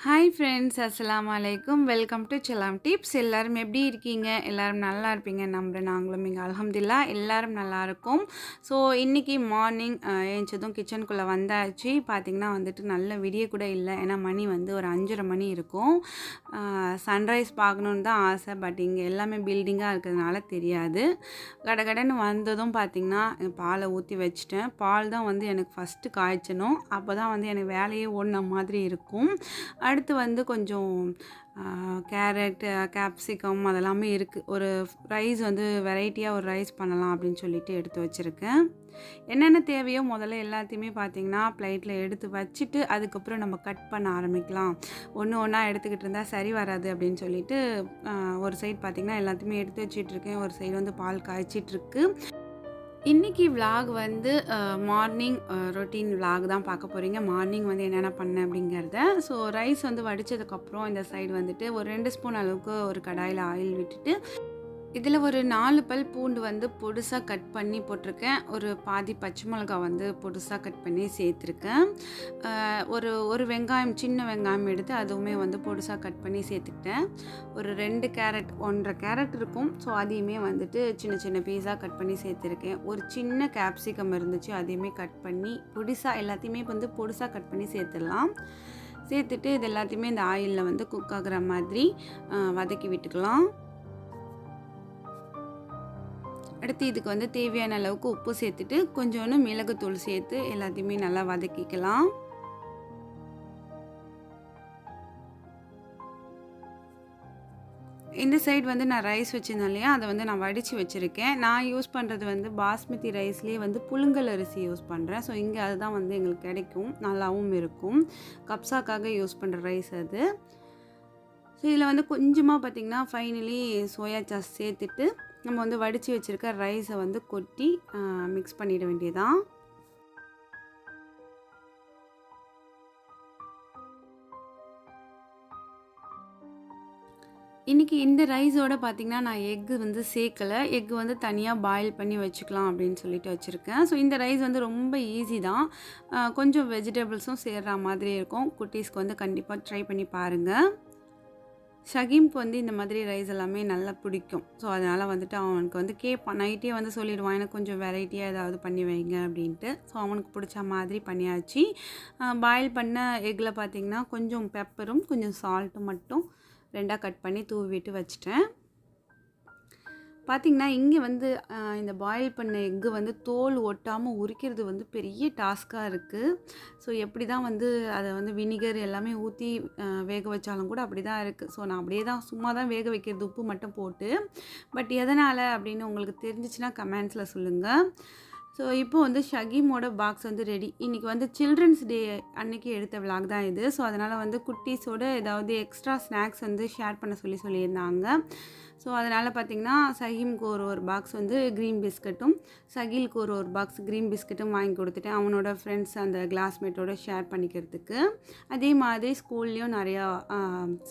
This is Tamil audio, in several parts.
ஹாய் ஃப்ரெண்ட்ஸ், அஸ்ஸலாமு அலைக்கும். வெல்கம் டு செல்லாம் டிப்ஸ். எல்லோரும் எப்படி இருக்கீங்க? எல்லோரும் நல்லா இருப்பீங்க நம்புகிறேன். நாங்களும் இங்கே அல்ஹம்துலில்லாஹ் எல்லோரும் நல்லாயிருக்கோம். ஸோ இன்றைக்கி மார்னிங் ஏஞ்சதும் கிச்சனுக்குள்ளே வந்தாச்சு. பார்த்திங்கன்னா வந்துட்டு நல்ல விடிய கூட இல்லை. ஏன்னா மணி வந்து ஒரு 5:30 மணி இருக்கும். சன்ரைஸ் பார்க்கணுன்னு தான் ஆசை. பட் இங்கே எல்லாமே பில்டிங்காக இருக்கிறதுனால தெரியாது. கடகடன்னு வந்ததும் பார்த்திங்கன்னா பாலை ஊற்றி வச்சுட்டேன். பால் தான் வந்து எனக்கு ஃபஸ்ட்டு காய்ச்சணும். அப்போ தான் வந்து எனக்கு வேலையே ஓடின மாதிரி இருக்கும். அடுத்து வந்து கொஞ்சம் கேரட், கேப்சிகம் அதெல்லாமே இருக்குது. ஒரு ரைஸ் வந்து வெரைட்டியாக ஒரு ரைஸ் பண்ணலாம் அப்படின்னு சொல்லிட்டு எடுத்து வச்சுருக்கேன். என்னென்ன தேவையோ முதல்ல எல்லாத்தையுமே பார்த்திங்கன்னா ப்ளேட்டில் எடுத்து வச்சுட்டு அதுக்கப்புறம் நம்ம கட் பண்ண ஆரம்பிக்கலாம். ஒன்று ஒன்றா எடுத்துக்கிட்டு இருந்தால் சரி வராது அப்படின்னு சொல்லிட்டு ஒரு சைடு பார்த்திங்கன்னா எல்லாத்தையுமே எடுத்து வச்சிட்ருக்கேன். ஒரு சைடு வந்து பால் காய்ச்சிட்ருக்கு. இன்றைக்கி விலாக் வந்து மார்னிங் ரொட்டீன் விலாக் தான் பார்க்க போகிறீங்க. மார்னிங் வந்து என்னென்ன பண்ணேன் அப்படிங்கிறத. ஸோ ரைஸ் வந்து வடித்ததுக்கப்புறம் இந்த சைடு வந்துட்டு ஒரு 2 ஸ்பூன் அளவுக்கு ஒரு கடாயில் ஆயில் விட்டுட்டு இதில் ஒரு 4 பல் பூண்டு வந்து பொடுசாக கட் பண்ணி போட்டிருக்கேன். ஒரு பாதி பச்சை மிளகா வந்து பொடுசாக கட் பண்ணி சேர்த்துருக்கேன். ஒரு வெங்காயம், சின்ன வெங்காயம் எடுத்து அதுவுமே வந்து பொடுசாக கட் பண்ணி சேர்த்துக்கிட்டேன். ஒரு 2 கேரட், 1.5 கேரட் இருக்கும். ஸோ அதையுமே வந்துட்டு சின்ன சின்ன பீஸாக கட் பண்ணி சேர்த்துருக்கேன். ஒரு சின்ன கேப்சிகம் இருந்துச்சு, அதையுமே கட் பண்ணி பொடிசாக எல்லாத்தையுமே வந்து பொடுசாக கட் பண்ணி சேர்த்துடலாம். சேர்த்துட்டு இது எல்லாத்தையுமே இந்த ஆயிலில் வந்து குக் ஆகிற மாதிரி வதக்கி விட்டுக்கலாம். அடுத்து இதுக்கு வந்து தேவையான அளவுக்கு உப்பு சேர்த்துட்டு கொஞ்சோண்டு மிளகுத்தூள் சேர்த்து எல்லாத்தையுமே நல்லா வதக்கிக்கலாம். இந்த சைடு வந்து நான் ரைஸ் வச்சுருந்தேன் இல்லையா, அதை வந்து நான் வடித்து வச்சுருக்கேன். நான் யூஸ் பண்ணுறது வந்து பாஸ்மதி ரைஸ்லேயே வந்து புழுங்கல் அரிசி யூஸ் பண்ணுறேன். ஸோ இங்கே அதுதான் வந்து எங்களுக்கு கிடைக்கும், நல்லாவும் இருக்கும். கப்சாக்காக யூஸ் பண்ணுற ரைஸ் அது. ஸோ இதில் வந்து கொஞ்சமாக பார்த்திங்கன்னா ஃபைனலி சோயா சாஸ் சேர்த்துட்டு நம்ம வந்து வடித்து வச்சுருக்க ரைஸை வந்து கொட்டி மிக்ஸ் பண்ணிட வேண்டியதான். இன்றைக்கி இந்த ரைஸோடு பார்த்திங்கன்னா நான் எக்கு வந்து சேர்க்கலை. எக்கு வந்து தனியாக பாயில் பண்ணி வச்சுக்கலாம் அப்படின்னு சொல்லிட்டு வச்சுருக்கேன். ஸோ இந்த ரைஸ் வந்து ரொம்ப ஈஸி தான். கொஞ்சம் வெஜிடபிள்ஸும் சேர்கிற மாதிரி இருக்கும். குட்டீஸ்க்கு வந்து கண்டிப்பாக ட்ரை பண்ணி பாருங்கள். ஷகீம்க்கு வந்து இந்த மாதிரி ரைஸ் எல்லாமே நல்லா பிடிக்கும். ஸோ அதனால் வந்துட்டு அவனுக்கு வந்து கேட்பான். நைட்டே வந்து சொல்லிடுவான், எனக்கு கொஞ்சம் வெரைட்டியாக ஏதாவது பண்ணி வைங்க அப்படின்ட்டு. ஸோ அவனுக்கு பிடிச்ச மாதிரி பண்ணியாச்சு. பாயில் பண்ண எக்கில் பார்த்திங்கன்னா கொஞ்சம் பெப்பரும் கொஞ்சம் சால்ட்டும் மட்டும் 2ஆக கட் பண்ணி தூவி விட்டு வச்சுட்டேன். பார்த்திங்கன்னா இங்கே வந்து இந்த பாயில் பண்ண எக்கு வந்து தோல் ஒட்டாமல் உரிக்கிறது வந்து பெரிய டாஸ்க்காக இருக்குது. ஸோ எப்படி தான் வந்து அதை வந்து வினிகர் எல்லாமே ஊற்றி வேக வச்சாலும் கூட அப்படி தான் இருக்குது. ஸோ நான் அப்படியே தான் சும்மா தான் வேக வைக்கிறது, உப்பு மட்டும் போட்டு. பட் எதனால் அப்படின்னு உங்களுக்கு தெரிஞ்சிச்சுன்னா கமெண்ட்ஸில் சொல்லுங்கள். ஸோ இப்போ வந்து ஷகீமோட பாக்ஸ் வந்து ரெடி. இன்றைக்கி வந்து சில்ட்ரன்ஸ் டே அன்றைக்கி எடுத்த விலாக் தான் இது. ஸோ அதனால் வந்து குட்டீஸோட ஏதாவது எக்ஸ்ட்ரா ஸ்நாக்ஸ் வந்து ஷேர் பண்ண சொல்லியிருந்தாங்க. ஸோ அதனால் பார்த்திங்கன்னா சஹீம்க்கு ஒரு பாக்ஸ் வந்து க்ரீன் பிஸ்கட்டும், சகிலுக்கு ஒரு பாக்ஸ் க்ரீன் பிஸ்கட்டும் வாங்கி கொடுத்துட்டேன். அவனோட ஃப்ரெண்ட்ஸ் அந்த கிளாஸ்மேட்டோட ஷேர் பண்ணிக்கிறதுக்கு. அதே மாதிரி ஸ்கூல்லேயும் நிறையா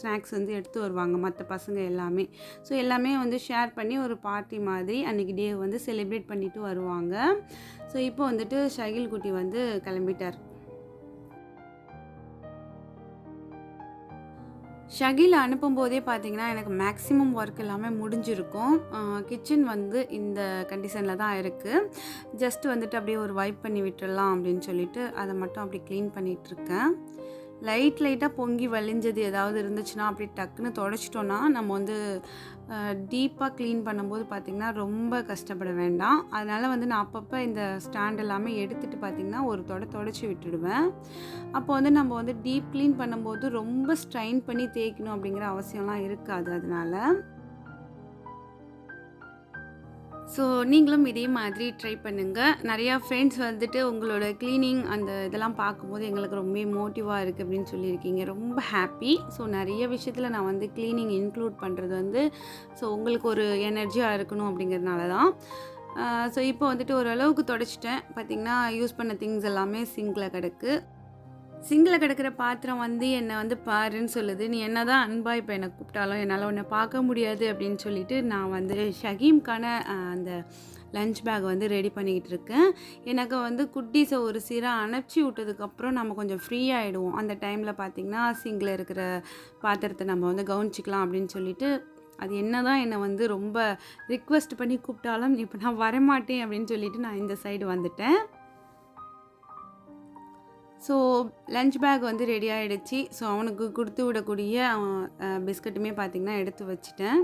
ஸ்நாக்ஸ் வந்து எடுத்து வருவாங்க மற்ற பசங்க எல்லாமே. ஸோ எல்லாமே வந்து ஷேர் பண்ணி ஒரு பார்ட்டி மாதிரி அன்றைக்கி டே வந்து செலிப்ரேட் பண்ணிவிட்டு வருவாங்க. ஸோ இப்போ வந்துட்டு ஷகில் குட்டி வந்து கிளம்பிட்டார். ஷகில் அனுப்பும்போதே பார்த்திங்கன்னா எனக்கு மேக்ஸிமம் ஒர்க் எல்லாமே முடிஞ்சிருக்கும். கிச்சன் வந்து இந்த கண்டிஷனில் தான் இருக்குது. ஜஸ்ட் வந்துட்டு அப்படியே ஒரு வைப் பண்ணி விட்டுடலாம் அப்படின்னு சொல்லிட்டு அதை மட்டும் அப்படி க்ளீன் பண்ணிகிட்ருக்கேன். லைட்டாக பொங்கி வலிஞ்சது ஏதாவது இருந்துச்சுன்னா அப்படி டக்குன்னு தொடச்சிட்டோன்னா நம்ம வந்து டீப்பாக க்ளீன் பண்ணும்போது பார்த்திங்கன்னா ரொம்ப கஷ்டப்பட வேண்டாம். அதனால் வந்து நான் அப்பப்போ இந்த ஸ்டாண்ட் எல்லாமே எடுத்துகிட்டு பார்த்திங்கன்னா ஒரு தொடச்சி விட்டுடுவேன். அப்போ வந்து நம்ம வந்து டீப் க்ளீன் பண்ணும்போது ரொம்ப ஸ்ட்ரைன் பண்ணி தேய்க்கணும் அப்படிங்கிற அவசியம்லாம் இருக்காது. அதனால் ஸோ நீங்களும் இதே மாதிரி ட்ரை பண்ணுங்கள். நிறையா ஃப்ரெண்ட்ஸ் வந்துட்டு உங்களோட க்ளீனிங் அந்த இதெல்லாம் பார்க்கும்போது எங்களுக்கு ரொம்ப மோட்டிவாக இருக்குது அப்படின்னு சொல்லியிருக்கீங்க. ரொம்ப ஹாப்பி. ஸோ நிறைய விஷயத்தில் நான் வந்து க்ளீனிங் இன்க்ளூட் பண்ணுறது வந்து ஸோ உங்களுக்கு ஒரு எனர்ஜியாக இருக்கணும் அப்படிங்கிறதுனால தான். ஸோ இப்போ வந்துட்டு ஓரளவுக்கு தொடச்சிட்டேன். பார்த்திங்கன்னா யூஸ் பண்ண திங்ஸ் எல்லாமே சிங்கில் கிடக்கு. சிங்கில் கிடக்கிற பாத்திரம் வந்து என்னை வந்து பாருன்னு சொல்லுது. நீ என்ன தான் அன்பா இப்போ என்னை கூப்பிட்டாலும் என்னால் உன்னை பார்க்க முடியாது அப்படின்னு சொல்லிட்டு நான் வந்து ஷகீம்கான அந்த லஞ்ச் பேக் வந்து ரெடி பண்ணிக்கிட்டு இருக்கேன். எனக்கு வந்து குட்டீஸை ஒரு சீராக அனுப்பிச்சி விட்டதுக்கப்புறம் நம்ம கொஞ்சம் ஃப்ரீ ஆகிடுவோம். அந்த டைமில் பார்த்திங்கன்னா சிங்கில் இருக்கிற பாத்திரத்தை நம்ம வந்து கவனிச்சிக்கலாம் அப்படின்னு சொல்லிட்டு அது என்ன தான் என்னை வந்து ரொம்ப ரிக்வெஸ்ட் பண்ணி கூப்பிட்டாலும் இப்போ நான் வரமாட்டேன் அப்படின்னு சொல்லிட்டு நான் இந்த சைடு வந்துட்டேன். ஸோ லஞ்ச் பேக் வந்து ரெடி ஆகிடுச்சு. ஸோ அவனுக்கு கொடுத்து விடக்கூடிய பிஸ்கட்டுமே பார்த்திங்கன்னா எடுத்து வச்சுட்டேன்.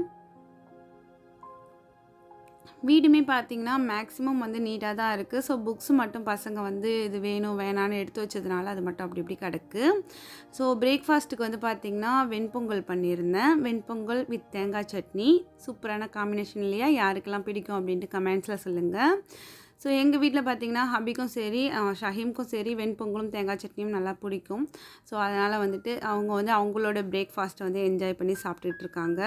வீடுமே பார்த்திங்கன்னா மேக்ஸிமம் வந்து நீட்டாக தான் இருக்குது. ஸோ புக்ஸ் மட்டும் பசங்க வந்து இது வேணும் வேணான்னு எடுத்து வச்சதுனால அது மட்டும் அப்படி இப்படி கிடக்கு. ஸோ பிரேக்ஃபாஸ்ட்டுக்கு வந்து பார்த்திங்கன்னா வெண்பொங்கல் பண்ணியிருந்தேன். வெண்பொங்கல் வித் தேங்காய் சட்னி சூப்பரான காம்பினேஷன் இல்லையா? யாருக்கெல்லாம் பிடிக்கும் அப்படின்ட்டு கமெண்ட்ஸில் சொல்லுங்கள். ஸோ எங்கள் வீட்டில் பார்த்திங்கன்னா ஹபிக்கும் சரி ஷஹீம்க்கும் சரி வெண்பொங்கலும் தேங்காய் சட்னியும் நல்லா பிடிக்கும். ஸோ அதனால் வந்துட்டு அவங்க வந்து அவங்களோட பிரேக்ஃபாஸ்ட்டை வந்து என்ஜாய் பண்ணி சாப்பிட்டுட்ருக்காங்க.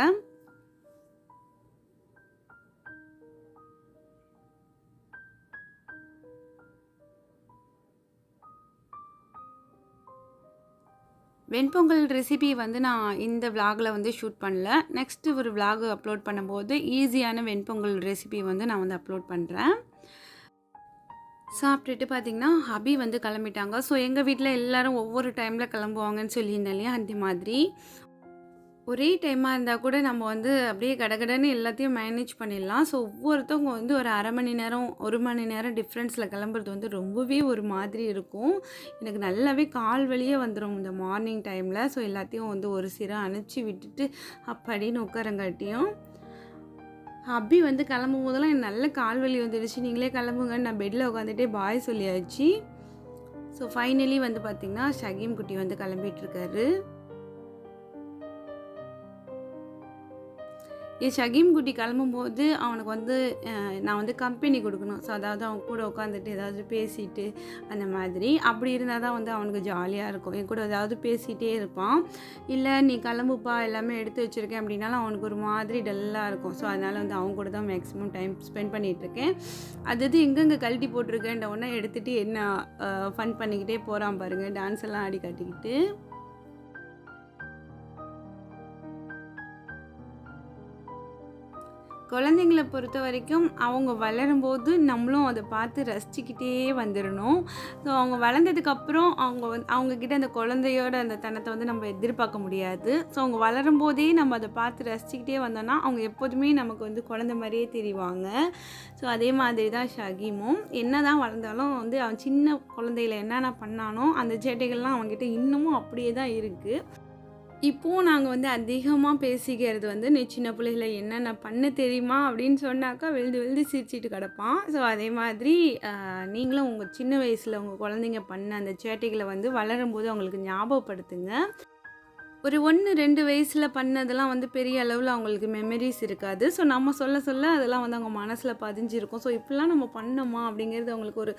வெண்பொங்கல் ரெசிபி வந்து நான் இந்த விலாகில் வந்து ஷூட் பண்ணல. நெக்ஸ்ட்டு ஒரு விலாக் அப்லோட் பண்ணும்போது ஈஸியான வெண்பொங்கல் ரெசிபி வந்து நான் வந்து அப்லோட் பண்ணுறேன். சாப்பிட்டுட்டு பார்த்திங்கன்னா ஹபி வந்து கிளம்பிட்டாங்க. ஸோ எங்கள் வீட்டில் எல்லோரும் ஒவ்வொரு டைமில் கிளம்புவாங்கன்னு சொல்லியிருந்தேன் இல்லையா? அந்த மாதிரி ஒரே டைமாக இருந்தால் கூட நம்ம வந்து அப்படியே கடகடன்னு எல்லாத்தையும் மேனேஜ் பண்ணிடலாம். ஸோ ஒவ்வொருத்தவங்க வந்து ஒரு அரை மணி நேரம் 1 மணி நேரம் டிஃப்ரென்ஸில் கிளம்புறது வந்து ரொம்பவே ஒரு மாதிரி இருக்கும். எனக்கு நல்லாவே கால் வலியே வந்துடும் இந்த மார்னிங் டைமில். ஸோ எல்லாத்தையும் வந்து ஒரு சீராக அனுப்பிச்சி விட்டுட்டு அப்படின்னு உட்காரங்காட்டியும் ஹப்பி வந்து கிளம்பும் போதெல்லாம் எனக்கு நல்ல கால் வலி வந்துடுச்சு. நீங்களே கிளம்புங்கன்னு நான் பெட்டில் உட்காந்துட்டே பாய் சொல்லியாச்சு. ஸோ ஃபைனலி வந்து பார்த்திங்கன்னா ஷகீம் குட்டி வந்து கிளம்பிகிட்ருக்காரு. என் ஷகீம் குட்டி கிளம்பும்போது அவனுக்கு வந்து நான் வந்து கம்பெனி கொடுக்கணும். ஸோ அதாவது அவன் கூட உட்காந்துட்டு ஏதாவது பேசிட்டு அந்த மாதிரி அப்படி இருந்தால் தான் வந்து அவனுக்கு ஜாலியாக இருக்கும். என் கூட ஏதாவது பேசிகிட்டே இருப்பான். இல்லை நீ கிளம்புப்பா எல்லாமே எடுத்து வச்சுருக்கேன் அப்படின்னாலும் அவனுக்கு ஒரு மாதிரி டல்லாக இருக்கும். ஸோ அதனால் வந்து அவங்க கூட தான் மேக்ஸிமம் டைம் ஸ்பெண்ட் பண்ணிகிட்ருக்கேன். அது எங்கெங்கே கழட்டி போட்டிருக்கேன்ற ஒன்றா எடுத்துகிட்டு என்ன ஃபன் பண்ணிக்கிட்டே போகிறான் பாருங்கள், டான்ஸ் எல்லாம் ஆடி காட்டிக்கிட்டு. குழந்தைங்கள பொறுத்த வரைக்கும் அவங்க வளரும்போது நம்மளும் அதை பார்த்து ரசிச்சுக்கிட்டே வந்துடணும். ஸோ அவங்க வளர்ந்ததுக்கப்புறம் அவங்கக்கிட்ட அந்த குழந்தையோட அந்த தனத்தை வந்து நம்ம எதிர்பார்க்க முடியாது. ஸோ அவங்க வளரும்போதே நம்ம அதை பார்த்து ரசிச்சுக்கிட்டே வந்தோம்னா அவங்க எப்போதுமே நமக்கு வந்து குழந்தை மாதிரியே தெரிவாங்க. ஸோ அதே மாதிரி தான் ஷகீமும் என்ன தான் வளர்ந்தாலும் வந்து அவன் சின்ன குழந்தையில என்னென்ன பண்ணானோ அந்த சேட்டைகள்லாம் அவங்ககிட்ட இன்னமும் அப்படியே தான் இருக்குது. இப்போது நாங்கள் வந்து அதிகமாக பேசிக்கிறது வந்து நீ சின்ன பிள்ளைகள என்னென்ன பண்ண தெரியுமா அப்படின்னு சொன்னாக்கா விழுந்து விழுந்து சிரிச்சிட்டு கிடப்பான். ஸோ அதே மாதிரி நீங்களும் உங்கள் சின்ன வயசில் உங்கள் குழந்தைங்க பண்ண அந்த சேட்டைகளை வந்து வளரும்போது அவங்களுக்கு ஞாபகப்படுத்துங்க. ஒரு 1-2 வயசில் பண்ணதெல்லாம் வந்து பெரிய அளவில் அவங்களுக்கு மெமரிஸ் இருக்காது. ஸோ நம்ம சொல்ல சொல்ல அதெல்லாம் வந்து அவங்க மனசில் பதிஞ்சிருக்கும். ஸோ இப்படிலாம் நம்ம பண்ணோமா அப்படிங்கிறது அவங்களுக்கு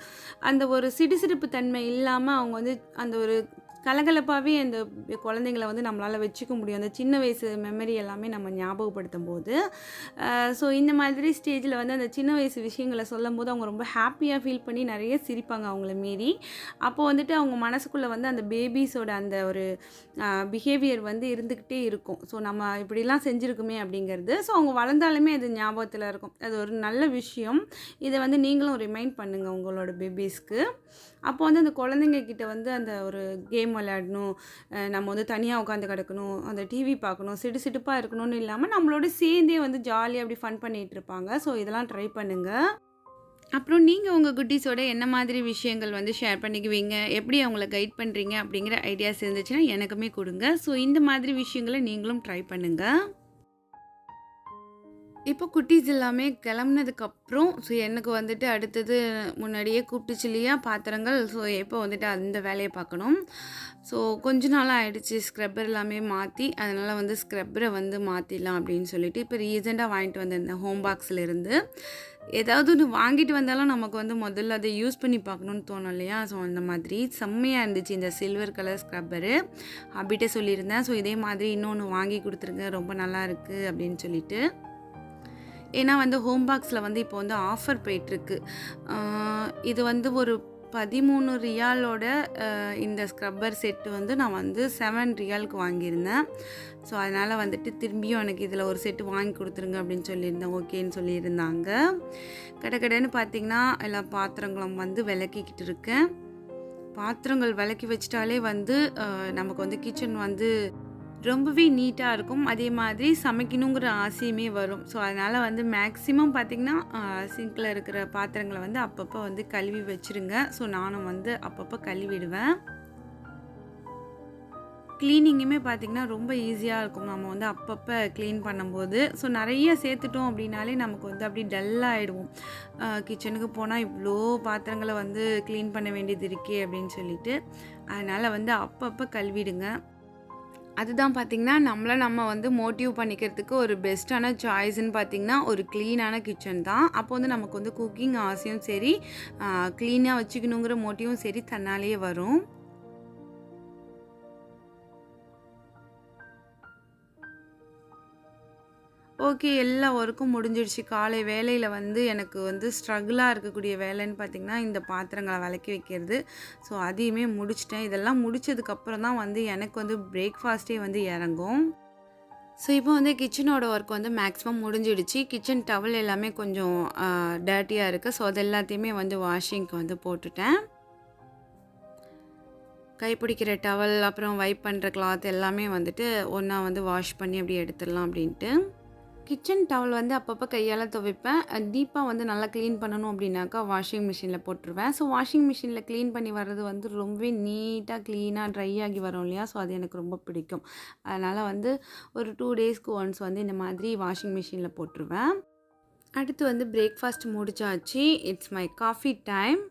அந்த ஒரு சிடுசிடுப்பு தன்மை இல்லாமல் அவங்க வந்து அந்த ஒரு கலகலப்பாகவே அந்த குழந்தைங்கள வந்து நம்மளால் வச்சுக்க முடியும். அந்த சின்ன வயசு மெமரி எல்லாமே நம்ம ஞாபகப்படுத்தும் போது. ஸோ இந்த மாதிரி ஸ்டேஜில் வந்து அந்த சின்ன வயசு விஷயங்களை சொல்லும் போது அவங்க ரொம்ப ஹாப்பியாக ஃபீல் பண்ணி நிறைய சிரிப்பாங்க அவங்கள மீறி. அப்போது வந்துட்டு அவங்க மனசுக்குள்ளே வந்து அந்த பேபிஸோட அந்த ஒரு பிஹேவியர் வந்து இருந்துக்கிட்டே இருக்கும். ஸோ நம்ம இப்படிலாம் செஞ்சுருக்குமே அப்படிங்கிறது. ஸோ அவங்க வளர்ந்தாலுமே அது ஞாபகத்தில் இருக்கும். அது ஒரு நல்ல விஷயம். இதை வந்து நீங்களும் ரிமைண்ட் பண்ணுங்கள் உங்களோட பேபிஸ்க்கு. அப்போ வந்து அந்த குழந்தைங்க கிட்ட வந்து அந்த ஒரு கேம் விளையாடணும், நம்ம வந்து தனியாக உட்காந்து கிடக்கணும், அந்த டிவி பார்க்கணும், சிடுசிடுப்பாக இருக்கணும்னு இல்லாமல் நம்மளோட சேர்ந்தே வந்து ஜாலியாக அப்படி ஃபன் பண்ணிகிட்டு இருப்பாங்க. ஸோ இதெல்லாம் ட்ரை பண்ணுங்கள். அப்புறம் நீங்கள் உங்கள் குட்டீஸோட என்ன மாதிரி விஷயங்கள் வந்து ஷேர் பண்ணிக்குவீங்க, எப்படி அவங்கள கைட் பண்ணுறீங்க அப்படிங்கிற ஐடியாஸ் இருந்துச்சுன்னா எனக்குமே கொடுங்க. ஸோ இந்த மாதிரி விஷயங்களை நீங்களும் ட்ரை பண்ணுங்கள். இப்போ குட்டீஸ் எல்லாமே கிளம்புனதுக்கப்புறம் ஸோ எனக்கு வந்துட்டு அடுத்தது முன்னாடியே கூப்பிட்டுச்சு இல்லையா பாத்திரங்கள். ஸோ எப்போ வந்துட்டு அந்த வேலையை பார்க்கணும். ஸோ கொஞ்ச நாளாக ஆகிடுச்சு ஸ்க்ரப்பர் எல்லாமே மாற்றி. அதனால் வந்து ஸ்க்ரப்பரை வந்து மாற்றிடலாம் அப்படின்னு சொல்லிட்டு இப்போ ரீசெண்டாக வாங்கிட்டு வந்திருந்தேன் ஹோம் பாக்ஸில் இருந்து. ஏதாவது ஒன்று வாங்கிட்டு வந்தாலும் நமக்கு வந்து முதல்ல அதை யூஸ் பண்ணி பார்க்கணுன்னு தோணும் இல்லையா? ஸோ அந்த மாதிரி செம்மையாக இருந்துச்சு இந்த சில்வர் கலர் ஸ்க்ரப்பரு. அப்படின்ட்டு சொல்லியிருந்தேன். ஸோ இதே மாதிரி இன்னொன்று வாங்கி கொடுத்துருங்க, ரொம்ப நல்லா இருக்குது அப்படின்னு சொல்லிட்டு. ஏன்னா வந்து ஹோம் பாக்ஸில் வந்து இப்போ வந்து ஆஃபர் போயிட்டுருக்கு. இது வந்து ஒரு 13 ரியாலோட இந்த ஸ்க்ரப்பர் செட்டு வந்து நான் வந்து 7 ரியாலுக்கு வாங்கியிருந்தேன். ஸோ அதனால் வந்துட்டு திரும்பியும் எனக்கு இதில் ஒரு செட்டு வாங்கி கொடுத்துருங்க அப்படின்னு சொல்லியிருந்தேன். ஓகேன்னு சொல்லியிருந்தாங்க. கடைன்னு பார்த்திங்கன்னா எல்லா பாத்திரங்களும் வந்து விளக்கிக்கிட்டு இருக்கேன். பாத்திரங்கள் விளக்கி வச்சிட்டாலே வந்து நமக்கு வந்து கிச்சன் வந்து ரொம்பவே நீட்டாக இருக்கும். அதே மாதிரி சமைக்கணுங்கிற ஆசையுமே வரும். ஸோ அதனால் வந்து மேக்ஸிமம் பார்த்திங்கன்னா சிங்கில் இருக்கிற பாத்திரங்களை வந்து அப்பப்போ வந்து கழுவி வச்சுருங்க. ஸோ நானும் வந்து அப்பப்போ கழுவிடுவேன். க்ளீனிங்குமே பார்த்திங்கன்னா ரொம்ப ஈஸியாக இருக்கும் நம்ம வந்து அப்பப்போ க்ளீன் பண்ணும்போது. ஸோ நிறைய சேர்த்துட்டோம் அப்படின்னாலே நமக்கு வந்து அப்படி டல்லாகிடுவோம். கிச்சனுக்கு போனால் இவ்வளோ பாத்திரங்களை வந்து க்ளீன் பண்ண வேண்டியது இருக்கே அப்படின்னு சொல்லிட்டு. அதனால் வந்து அப்பப்போ கழுவிடுங்க. அதுதான் பார்த்திங்கன்னா நம்ம வந்து மோட்டிவ் பண்ணிக்கிறதுக்கு ஒரு பெஸ்ட்டான சாய்ஸ்ன்னு பார்த்திங்கன்னா ஒரு க்ளீனான கிச்சன் தான். அப்போ வந்து நமக்கு வந்து குக்கிங் ஆசையும் சரி, க்ளீனாக வச்சுக்கணுங்கிற மோட்டிவும் சரி தன்னாலேயே வரும். ஓகே, எல்லா ஒர்க்கும் முடிஞ்சிடுச்சு. காலை வேலையில் வந்து எனக்கு வந்து ஸ்ட்ரகிளாக இருக்கக்கூடிய வேலைன்னு பார்த்திங்கன்னா இந்த பாத்திரங்களை விளக்கி வைக்கிறது. ஸோ அதையுமே முடிச்சிட்டேன். இதெல்லாம் முடித்ததுக்கப்புறம் தான் வந்து எனக்கு வந்து பிரேக்ஃபாஸ்ட்டே வந்து இறங்கும். ஸோ இப்போ வந்து கிச்சனோட ஒர்க் வந்து மேக்ஸிமம் முடிஞ்சிடுச்சு. கிச்சன் டவல் எல்லாமே கொஞ்சம் டர்ட்டியாக இருக்குது. ஸோ அது எல்லாத்தையுமே வந்து வாஷிங்க்கு வந்து போட்டுட்டேன். கைப்பிடிக்கிற டவல் அப்புறம் வைப் பண்ணுற கிளாத் எல்லாமே வந்துட்டு ஒன்றா வந்து வாஷ் பண்ணி அப்படி எடுத்துடலாம் அப்படின்ட்டு. கிச்சன் டவல் வந்து அப்பப்போ கையால் துவைப்பேன். டீப்பாக வந்து நல்லா க்ளீன் பண்ணணும் அப்படின்னாக்கா வாஷிங் மிஷினில் போட்டுருவேன். ஸோ வாஷிங் மிஷினில் க்ளீன் பண்ணி வர்றது வந்து ரொம்பவே நீட்டாக க்ளீனாக ட்ரை ஆகி வரும் இல்லையா? ஸோ அது எனக்கு ரொம்ப பிடிக்கும். அதனால் வந்து ஒரு 2 டேஸ்க்கு ஒன்ஸ் வந்து இந்த மாதிரி வாஷிங் மிஷினில் போட்டுருவேன். அடுத்து வந்து பிரேக்ஃபாஸ்ட் முடிச்சாச்சு. It's my coffee time.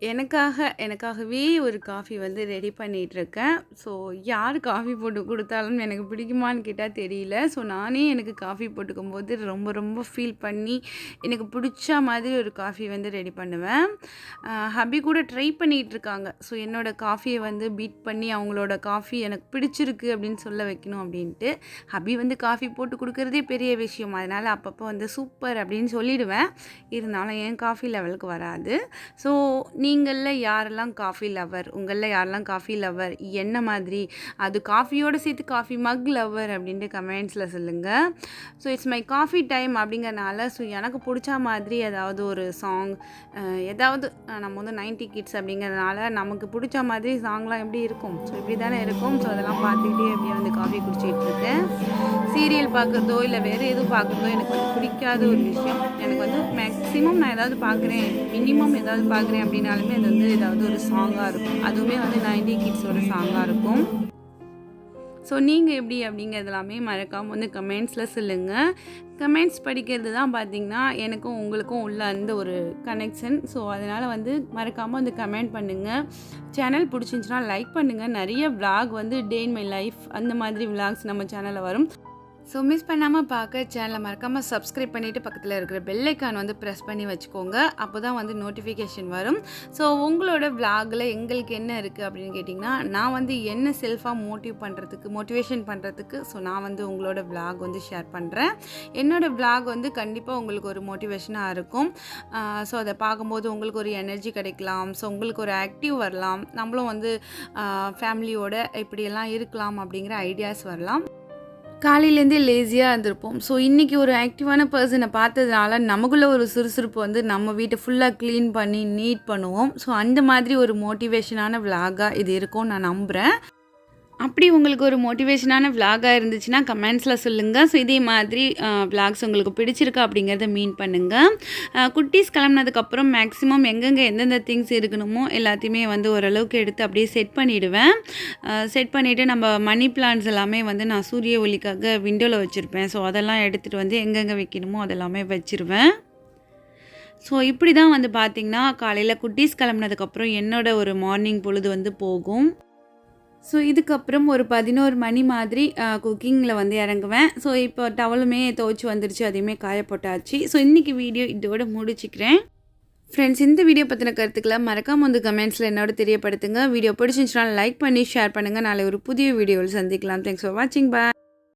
எனக்காகவே ஒரு காஃபி வந்து ரெடி பண்ணிகிட்ருக்கேன். ஸோ யார் காஃபி போட்டு கொடுத்தாலும் எனக்கு பிடிக்குமான்னு கேட்டால் தெரியல. ஸோ நானே எனக்கு காஃபி போட்டுக்கும்போது ரொம்ப ஃபீல் பண்ணி எனக்கு பிடிச்ச மாதிரி ஒரு காஃபி வந்து ரெடி பண்ணுவேன். ஹபி கூட ட்ரை பண்ணிகிட்ருக்காங்க. ஸோ என்னோடய காஃபியை வந்து பீட் பண்ணி அவங்களோட காஃபி எனக்கு பிடிச்சிருக்கு அப்படின்னு சொல்ல வைக்கணும் அப்படின்ட்டு. ஹபி வந்து காஃபி போட்டு கொடுக்குறதே பெரிய விஷயம். அதனால் அப்பப்போ வந்து சூப்பர் அப்படின்னு சொல்லிவிடுவேன். இருந்தாலும் என் காஃபி லெவலுக்கு வராது. ஸோ உங்களில் யாரெல்லாம் காஃபி லவர் என்ன மாதிரி, அது காஃபியோடு சேர்த்து காஃபி மக் லவர் அப்படின்ட்டு கமெண்ட்ஸில் சொல்லுங்கள். So it's my coffee time அப்படிங்கிறனால ஸோ எனக்கு பிடிச்ச மாதிரி ஏதாவது ஒரு சாங், ஏதாவது நம்ம வந்து 90 கிட்ஸ் அப்படிங்கிறதுனால நமக்கு பிடிச்ச மாதிரி சாங்லாம் எப்படி இருக்கும், ஸோ இப்படி தானே இருக்கும். ஸோ அதெல்லாம் பார்த்துக்கிட்டே அப்படியே வந்து காஃபி குடிச்சிட்டு இருக்கேன். சீரியல் பார்க்குறதோ இல்லை வேறு எதுவும் பார்க்குறதோ எனக்கு வந்து பிடிக்காத ஒரு விஷயம். எனக்கு வந்து மேக்ஸிமம் நான் ஏதாவது பார்க்குறேன், மினிமம் ஏதாவது பார்க்குறேன் அப்படின்னாலுமே அது வந்து ஏதாவது ஒரு சாங்காக இருக்கும். அதுவுமே வந்து 90 கிட்ஸோட சாங்காக இருக்கும். ஸோ நீங்கள் எப்படி அப்படிங்கிறது எல்லாமே மறக்காமல் வந்து கமெண்ட்ஸில் சொல்லுங்கள். கமெண்ட்ஸ் படிக்கிறது தான் பார்த்திங்கன்னா எனக்கும் உங்களுக்கும் உள்ள அந்த ஒரு கனெக்ஷன். ஸோ அதனால் வந்து மறக்காமல் வந்து கமெண்ட் பண்ணுங்கள். சேனல் பிடிச்சிருந்துச்சுன்னா லைக் பண்ணுங்கள். நிறைய விளாக் வந்து டே இன் மை லைஃப் அந்த மாதிரி விளாக்ஸ் நம்ம சேனலில் வரும். ஸோ மிஸ் பண்ணாமல் பார்க்க சேனலை மறக்காமல் சப்ஸ்கிரைப் பண்ணிவிட்டு பக்கத்தில் இருக்கிற பெல் ஐக்கான் வந்து ப்ரெஸ் பண்ணி வச்சுக்கோங்க. அப்போ தான் வந்து நோட்டிஃபிகேஷன் வரும். ஸோ உங்களோட விளாகில் எங்களுக்கு என்ன இருக்குது அப்படின்னு கேட்டிங்கன்னா, நான் வந்து என்ன செல்ஃபாக மோட்டிவேஷன் பண்ணுறதுக்கு ஸோ நான் வந்து உங்களோட விளாக் வந்து ஷேர் பண்ணுறேன். என்னோடய விளாக் வந்து கண்டிப்பாக உங்களுக்கு ஒரு மோட்டிவேஷனாக இருக்கும். ஸோ அதை பார்க்கும்போது உங்களுக்கு ஒரு எனர்ஜி கிடைக்கலாம். ஸோ உங்களுக்கு ஒரு ஆக்டிவ் வரலாம். நம்மளும் வந்து ஃபேமிலியோட இப்படியெல்லாம் இருக்கலாம் அப்படிங்கிற ஐடியாஸ் வரலாம். காலையிலேருந்தே லேசியாக இருந்திருப்போம். ஸோ இன்றைக்கி ஒரு ஆக்டிவான பர்சனை பார்த்ததுனால நமக்குள்ளே ஒரு சுறுசுறுப்பு வந்து நம்ம வீட்டை ஃபுல்லாக க்ளீன் பண்ணி நீட் பண்ணுவோம். ஸோ அந்த மாதிரி ஒரு மோட்டிவேஷனான விளாகாக இது இருக்கும்னு நான் நம்புகிறேன். அப்படி உங்களுக்கு ஒரு மோட்டிவேஷனான விளாகாக இருந்துச்சுன்னா கமெண்ட்ஸில் சொல்லுங்கள். ஸோ இதே மாதிரி விளாக்ஸ் உங்களுக்கு பிடிச்சிருக்கா அப்படிங்கிறத மீன் பண்ணுங்கள். குட்டீஸ் கிளம்புனதுக்கப்புறம் மேக்ஸிமம் எங்கெங்கே எந்தெந்த திங்ஸ் இருக்கணுமோ எல்லாத்தையுமே வந்து ஓரளவுக்கு எடுத்து அப்படியே செட் பண்ணிவிடுவேன். செட் பண்ணிவிட்டு நம்ம மணி பிளான்ட்ஸ் எல்லாமே வந்து நான் சூரிய ஒளிக்காக விண்டோவில் வச்சுருப்பேன். ஸோ அதெல்லாம் எடுத்துகிட்டு வந்து எங்கெங்கே வைக்கணுமோ அதெல்லாமே வச்சுருவேன். ஸோ இப்படி தான் வந்து பார்த்திங்கன்னா காலையில் குட்டீஸ் கிளம்புனதுக்கப்புறம் என்னோட ஒரு மார்னிங் பொழுது வந்து போகும். ஸோ இதுக்கப்புறம் ஒரு 11 மணி மாதிரி குக்கிங்கில் வந்து இறங்குவேன். ஸோ இப்போ டவலுமே துவைச்சி வந்துருச்சு, அதையுமே காய போட்டாச்சு. ஸோ இன்றைக்கி வீடியோ இதோட முடிச்சுக்கிறேன். ஃப்ரெண்ட்ஸ், இந்த வீடியோ பற்றின கருத்துக்களை மறக்காமல் வந்து கமெண்ட்ஸில் என்னோட தெரியப்படுத்துங்க. வீடியோ பிடிச்சிருந்துச்சுன்னா லைக் பண்ணி ஷேர் பண்ணுங்கள். நாளை ஒரு புதிய வீடியோவில் சந்திக்கலாம். தேங்க்ஸ் ஃபார் வாட்சிங். பாய்.